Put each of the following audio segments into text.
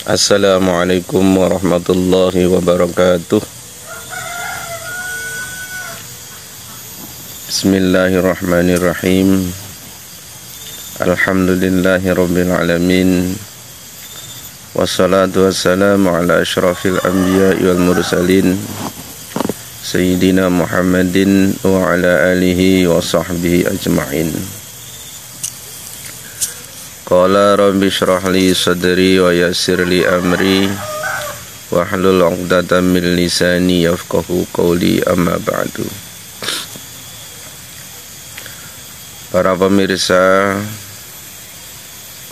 Assalamualaikum warahmatullahi wabarakatuh. Bismillahirrahmanirrahim. Alhamdulillahi rabbil alamin. Wassalatu wassalamu ala asyrafil anbiya'i wal mursalin Sayyidina Muhammadin wa ala alihi wa sahbihi ajma'in. Qala rabbi shrah li sadri wa yassir li amri wahlul 'uqdatam min lisani yafqahu qawli, amma ba'du. Para pemirsa,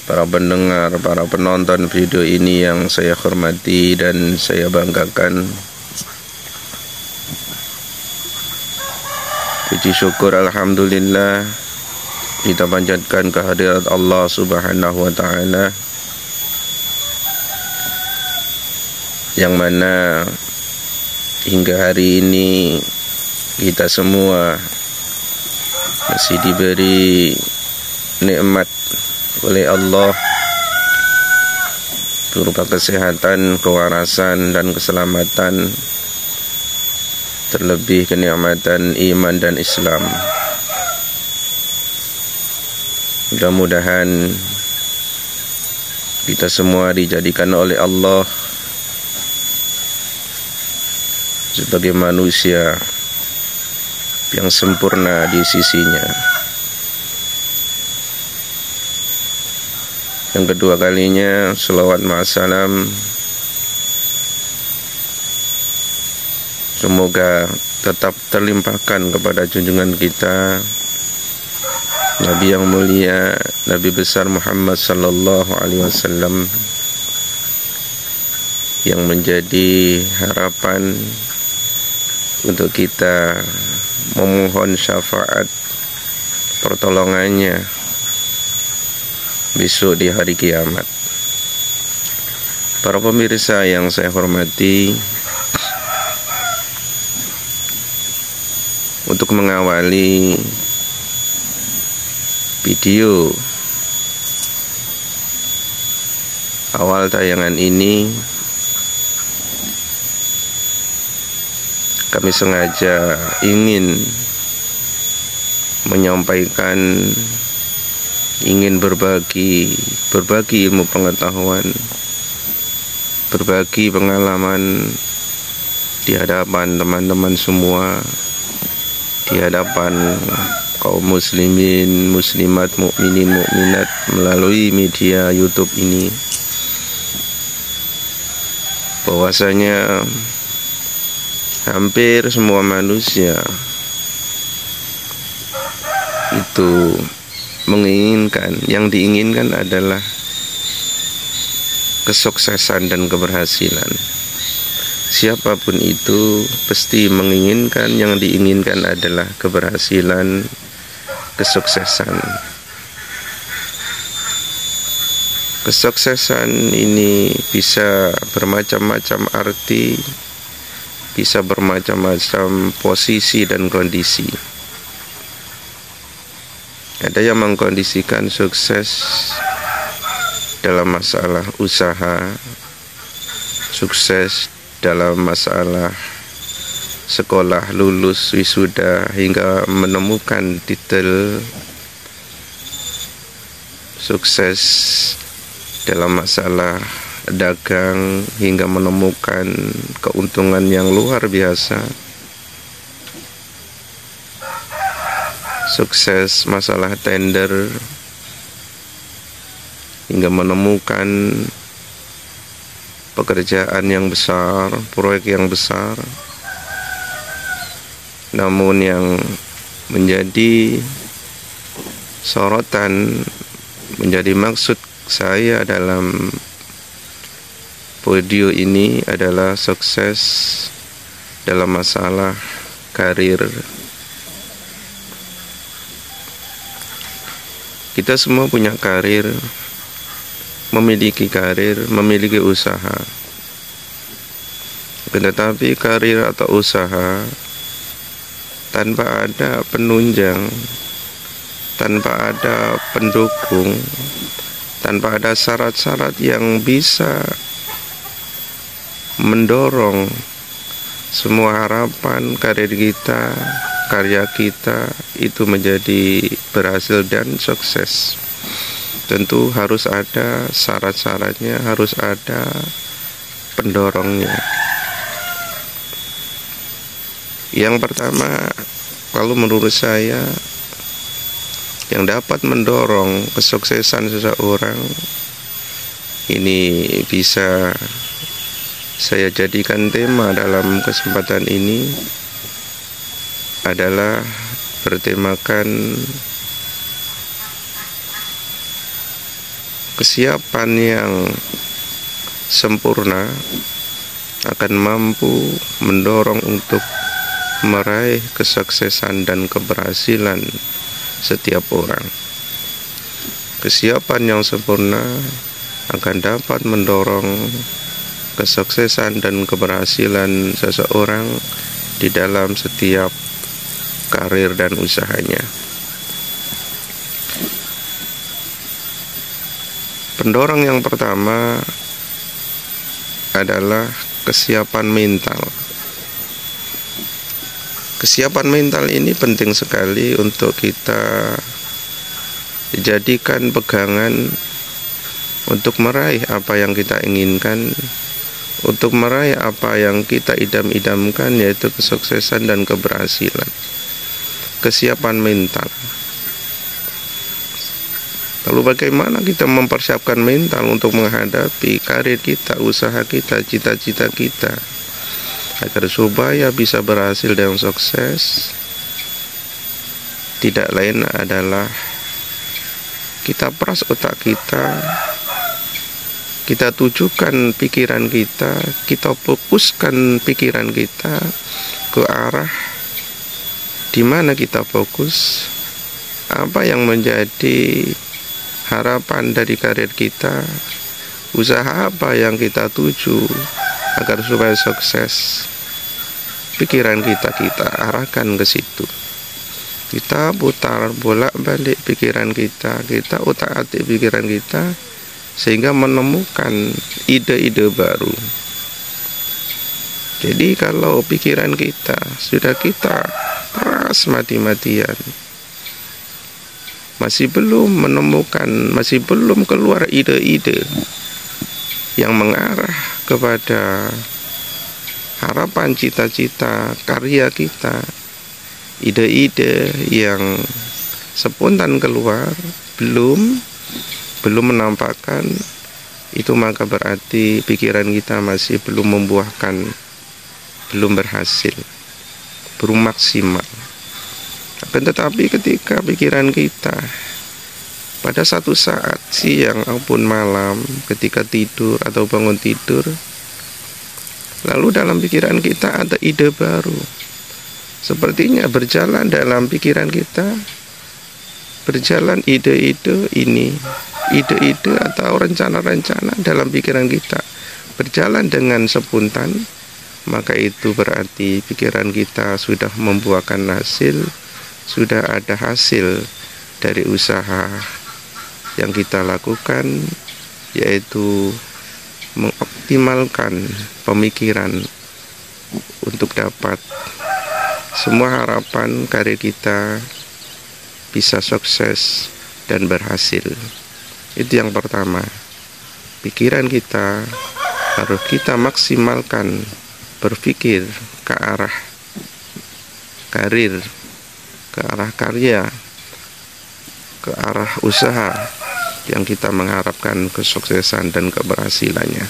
para pendengar, para penonton video ini yang saya hormati dan saya banggakan, puji syukur alhamdulillah kita panjatkan kehadirat Allah Subhanahu wa ta'ala, yang mana hingga hari ini kita semua masih diberi nikmat oleh Allah berupa kesehatan, kewarasan, dan keselamatan, terlebih kenikmatan iman dan Islam. Mudah-mudahan kita semua dijadikan oleh Allah sebagai manusia yang sempurna di sisinya. Yang kedua kalinya, selawat ma'asalam semoga tetap terlimpahkan kepada junjungan kita, Nabi yang mulia, Nabi besar Muhammad sallallahu alaihi wasallam, yang menjadi harapan untuk kita memohon syafaat pertolongannya besok di hari kiamat. Para pemirsa yang saya hormati, untuk mengawali video awal tayangan ini, kami sengaja ingin menyampaikan, ingin berbagi ilmu pengetahuan, berbagi pengalaman di hadapan teman-teman semua, di hadapan kaum muslimin, muslimat, mukminin, mukminat melalui media YouTube ini, bahwasanya hampir semua manusia itu menginginkan, yang diinginkan adalah kesuksesan dan keberhasilan. Siapapun itu pasti menginginkan, yang diinginkan adalah keberhasilan, kesuksesan. Kesuksesan ini bisa bermacam-macam arti, bisa bermacam-macam posisi dan kondisi. Ada yang mengkondisikan sukses dalam masalah usaha, sukses dalam masalah sekolah, lulus, wisuda, hingga menemukan titel, sukses dalam masalah dagang hingga menemukan keuntungan yang luar biasa, sukses masalah tender hingga menemukan pekerjaan yang besar, proyek yang besar. Namun yang menjadi sorotan, menjadi maksud saya dalam video ini adalah sukses dalam masalah karir. Kita semua punya karir, memiliki karir, memiliki usaha. Tetapi karir atau usaha tanpa ada penunjang, tanpa ada pendukung, tanpa ada syarat-syarat yang bisa mendorong semua harapan karir kita, karya kita itu menjadi berhasil dan sukses. Tentu harus ada syarat-syaratnya, harus ada pendorongnya. Yang pertama, kalau menurut saya, yang dapat mendorong kesuksesan seseorang ini bisa saya jadikan tema dalam kesempatan ini adalah bertemakan kesiapan yang sempurna akan mampu mendorong untuk meraih kesuksesan dan keberhasilan setiap orang. Kesiapan yang sempurna akan dapat mendorong kesuksesan dan keberhasilan seseorang di dalam setiap karir dan usahanya. Pendorong yang pertama adalah kesiapan mental. Kesiapan mental ini penting sekali untuk kita jadikan pegangan untuk meraih apa yang kita inginkan, untuk meraih apa yang kita idam-idamkan, yaitu kesuksesan dan keberhasilan. Kesiapan mental. Lalu bagaimana kita mempersiapkan mental untuk menghadapi karir kita, usaha kita, cita-cita kita, agar supaya bisa berhasil dan sukses? Tidak lain adalah kita peras otak kita tujukan pikiran kita fokuskan pikiran kita ke arah di mana kita fokus, apa yang menjadi harapan dari karir kita, usaha apa yang kita tuju agar supaya sukses. Pikiran kita arahkan ke situ. Kita putar bolak-balik pikiran kita utak-atik pikiran kita sehingga menemukan ide-ide baru. Jadi kalau pikiran kita sudah kita peras mati-matian, masih belum keluar ide-ide yang mengarah kepada harapan, cita-cita, karya kita, ide-ide yang spontan keluar, belum menampakkan itu, maka berarti pikiran kita masih belum membuahkan, belum berhasil, belum maksimal. Akan tetapi ketika pikiran kita pada satu saat siang maupun malam, ketika tidur atau bangun tidur, lalu dalam pikiran kita ada ide baru, sepertinya berjalan dalam pikiran kita, berjalan ide-ide ini, ide-ide atau rencana-rencana dalam pikiran kita berjalan dengan spontan, maka itu berarti pikiran kita sudah membuahkan hasil, sudah ada hasil dari usaha yang kita lakukan, yaitu mengoptimalkan pemikiran untuk dapat semua harapan karir kita bisa sukses dan berhasil. Itu yang pertama. Pikiran kita harus kita maksimalkan, berpikir ke arah karir, ke arah karya, ke arah usaha yang kita mengharapkan kesuksesan dan keberhasilannya.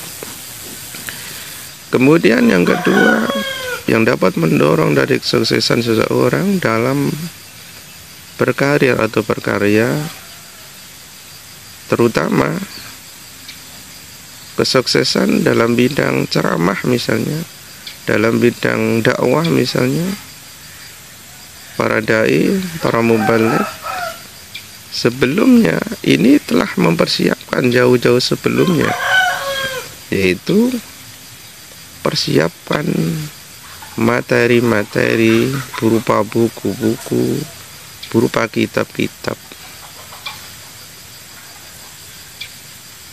Kemudian yang kedua, yang dapat mendorong dari kesuksesan seseorang dalam berkarir atau berkarya, terutama kesuksesan dalam bidang ceramah misalnya, dalam bidang dakwah misalnya, para dai, para mubaligh sebelumnya ini telah mempersiapkan jauh-jauh sebelumnya, yaitu persiapan materi-materi berupa buku-buku, berupa kitab-kitab.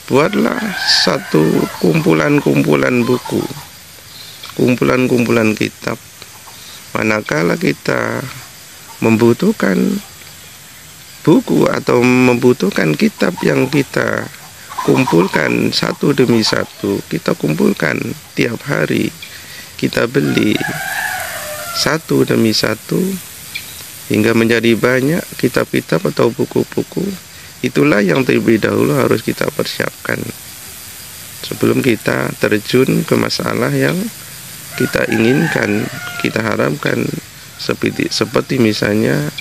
Buatlah satu kumpulan-kumpulan buku kumpulan-kumpulan kitab. Manakala kita membutuhkan buku atau membutuhkan kitab yang kita kumpulkan satu demi satu, kita kumpulkan tiap hari, kita beli satu demi satu hingga menjadi banyak kitab-kitab atau buku-buku. Itulah yang terlebih dahulu harus kita persiapkan sebelum kita terjun ke masalah yang kita inginkan, kita harapkan, seperti misalnya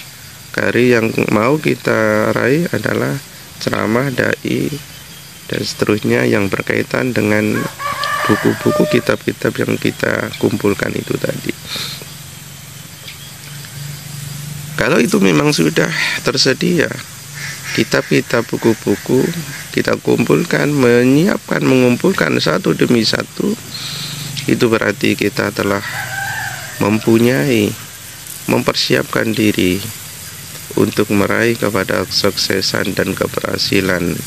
karir yang mau kita raih adalah ceramah, dai, dan seterusnya yang berkaitan dengan buku-buku, kitab-kitab yang kita kumpulkan itu tadi. Kalau itu memang sudah tersedia kitab-kitab, buku-buku, kita kumpulkan, mengumpulkan satu demi satu, itu berarti kita telah mempersiapkan diri untuk meraih kepada kesuksesan dan keberhasilan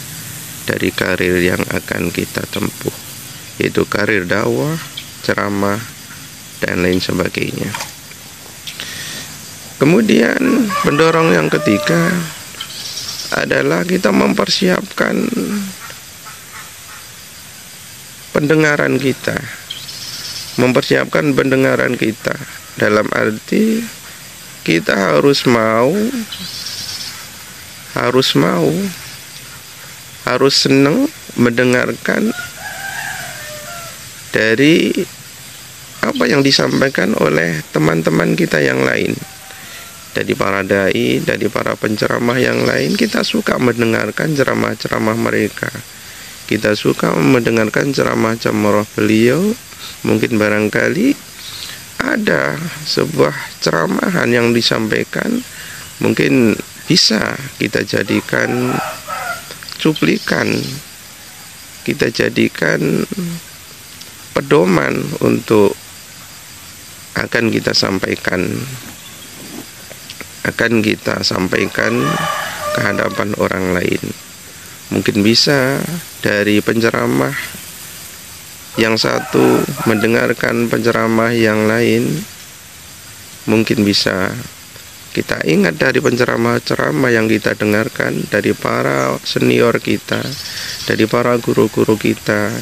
dari karir yang akan kita tempuh, yaitu karir dakwah, ceramah, dan lain sebagainya. Kemudian pendorong yang ketiga adalah kita mempersiapkan pendengaran kita. Mempersiapkan pendengaran kita dalam arti kita harus senang mendengarkan dari apa yang disampaikan oleh teman-teman kita yang lain, dari para dai, dari para penceramah yang lain. Kita suka mendengarkan ceramah-ceramah mereka, kita suka mendengarkan ceramah-ceramah beliau. Mungkin barangkali ada sebuah ceramahan yang disampaikan, mungkin bisa kita jadikan cuplikan, kita jadikan pedoman untuk akan kita sampaikan ke hadapan orang lain. Mungkin bisa dari penceramah yang satu mendengarkan penceramah yang lain, mungkin bisa kita ingat dari penceramah-ceramah yang kita dengarkan dari para senior kita, dari para guru-guru kita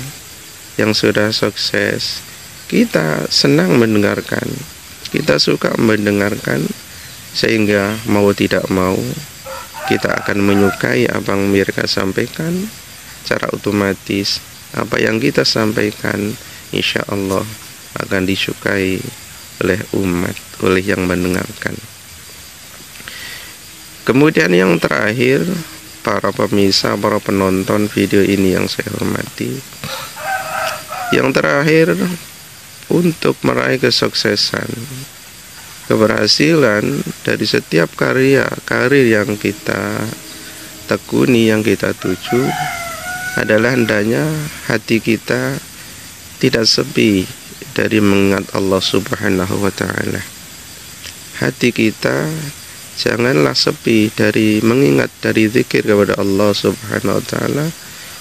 yang sudah sukses. Kita senang mendengarkan, kita suka mendengarkan, sehingga mau tidak mau kita akan menyukai apa yang mereka sampaikan. Secara otomatis apa yang kita sampaikan insya Allah akan disukai oleh umat, oleh yang mendengarkan. Kemudian yang terakhir, para pemirsa, para penonton video ini yang saya hormati, yang terakhir, untuk meraih kesuksesan, keberhasilan dari setiap karir yang kita tekuni, yang kita tuju, adalah hendaknya hati kita tidak sepi dari mengingat Allah Subhanahu wa ta'ala. Hati kita janganlah sepi dari mengingat, dari zikir kepada Allah Subhanahu wa ta'ala.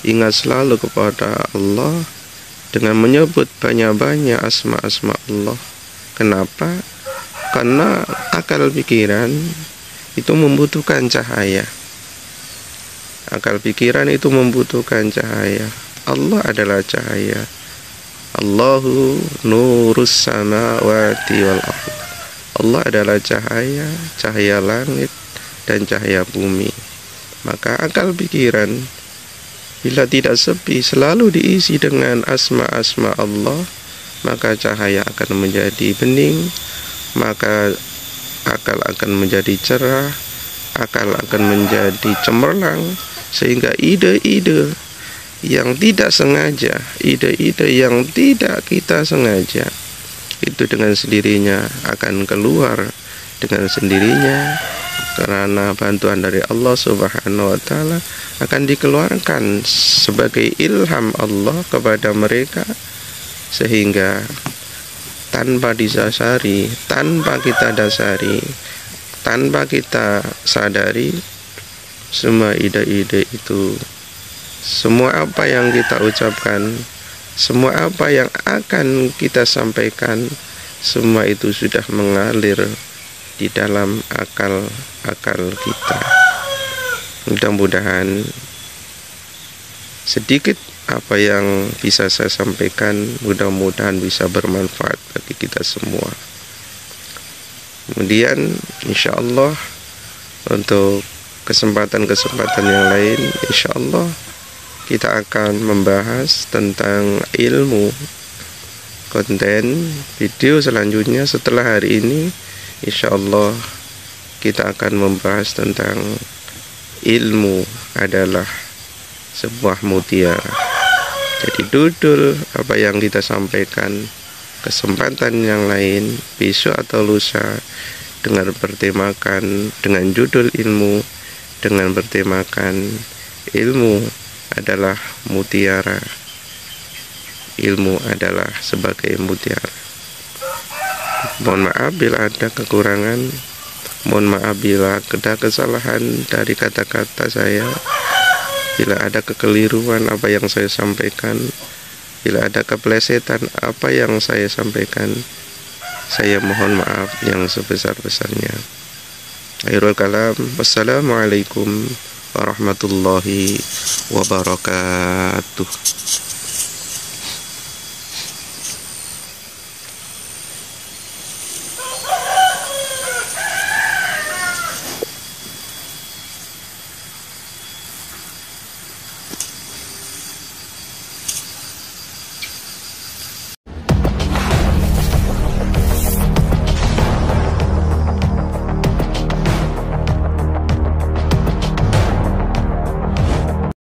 Ingat selalu kepada Allah dengan menyebut banyak-banyak asma-asma Allah. Kenapa? Karena akal pikiran itu membutuhkan cahaya. Akal pikiran itu membutuhkan cahaya. Allah adalah cahaya. Allahu nurus samawati wal ardh. Allah adalah cahaya, cahaya langit dan cahaya bumi. Maka akal pikiran bila tidak sepi, selalu diisi dengan asma-asma Allah, maka cahaya akan menjadi bening, maka akal akan menjadi cerah, akal akan menjadi cemerlang, sehingga ide-ide yang tidak sengaja, ide-ide yang tidak kita sengaja, itu dengan sendirinya akan keluar dengan sendirinya, karena bantuan dari Allah Subhanahu wa ta'ala akan dikeluarkan sebagai ilham Allah kepada mereka, sehingga tanpa disadari, tanpa kita dasari, tanpa kita sadari, semua ide-ide itu, semua apa yang kita ucapkan, Semua apa yang akan kita sampaikan, semua itu sudah mengalir di dalam akal-akal kita. Mudah-mudahan sedikit apa yang bisa saya sampaikan, mudah-mudahan bisa bermanfaat bagi kita semua. Kemudian insya Allah untuk kesempatan-kesempatan yang lain, insya Allah kita akan membahas tentang ilmu. Konten video selanjutnya setelah hari ini, insya Allah kita akan membahas tentang ilmu adalah sebuah mutiara. Jadi judul apa yang kita sampaikan kesempatan yang lain besok atau lusa dengan bertemakan dengan judul ilmu, dengan bertemakan ilmu adalah mutiara, ilmu adalah sebagai mutiara. Mohon maaf bila ada kekurangan, mohon maaf bila ada kesalahan dari kata-kata saya, bila ada kekeliruan apa yang saya sampaikan, bila ada keplesetan apa yang saya sampaikan, saya mohon maaf yang sebesar-besarnya. Akhirul kalam, wassalamualaikum warahmatullahi wabarakatuh.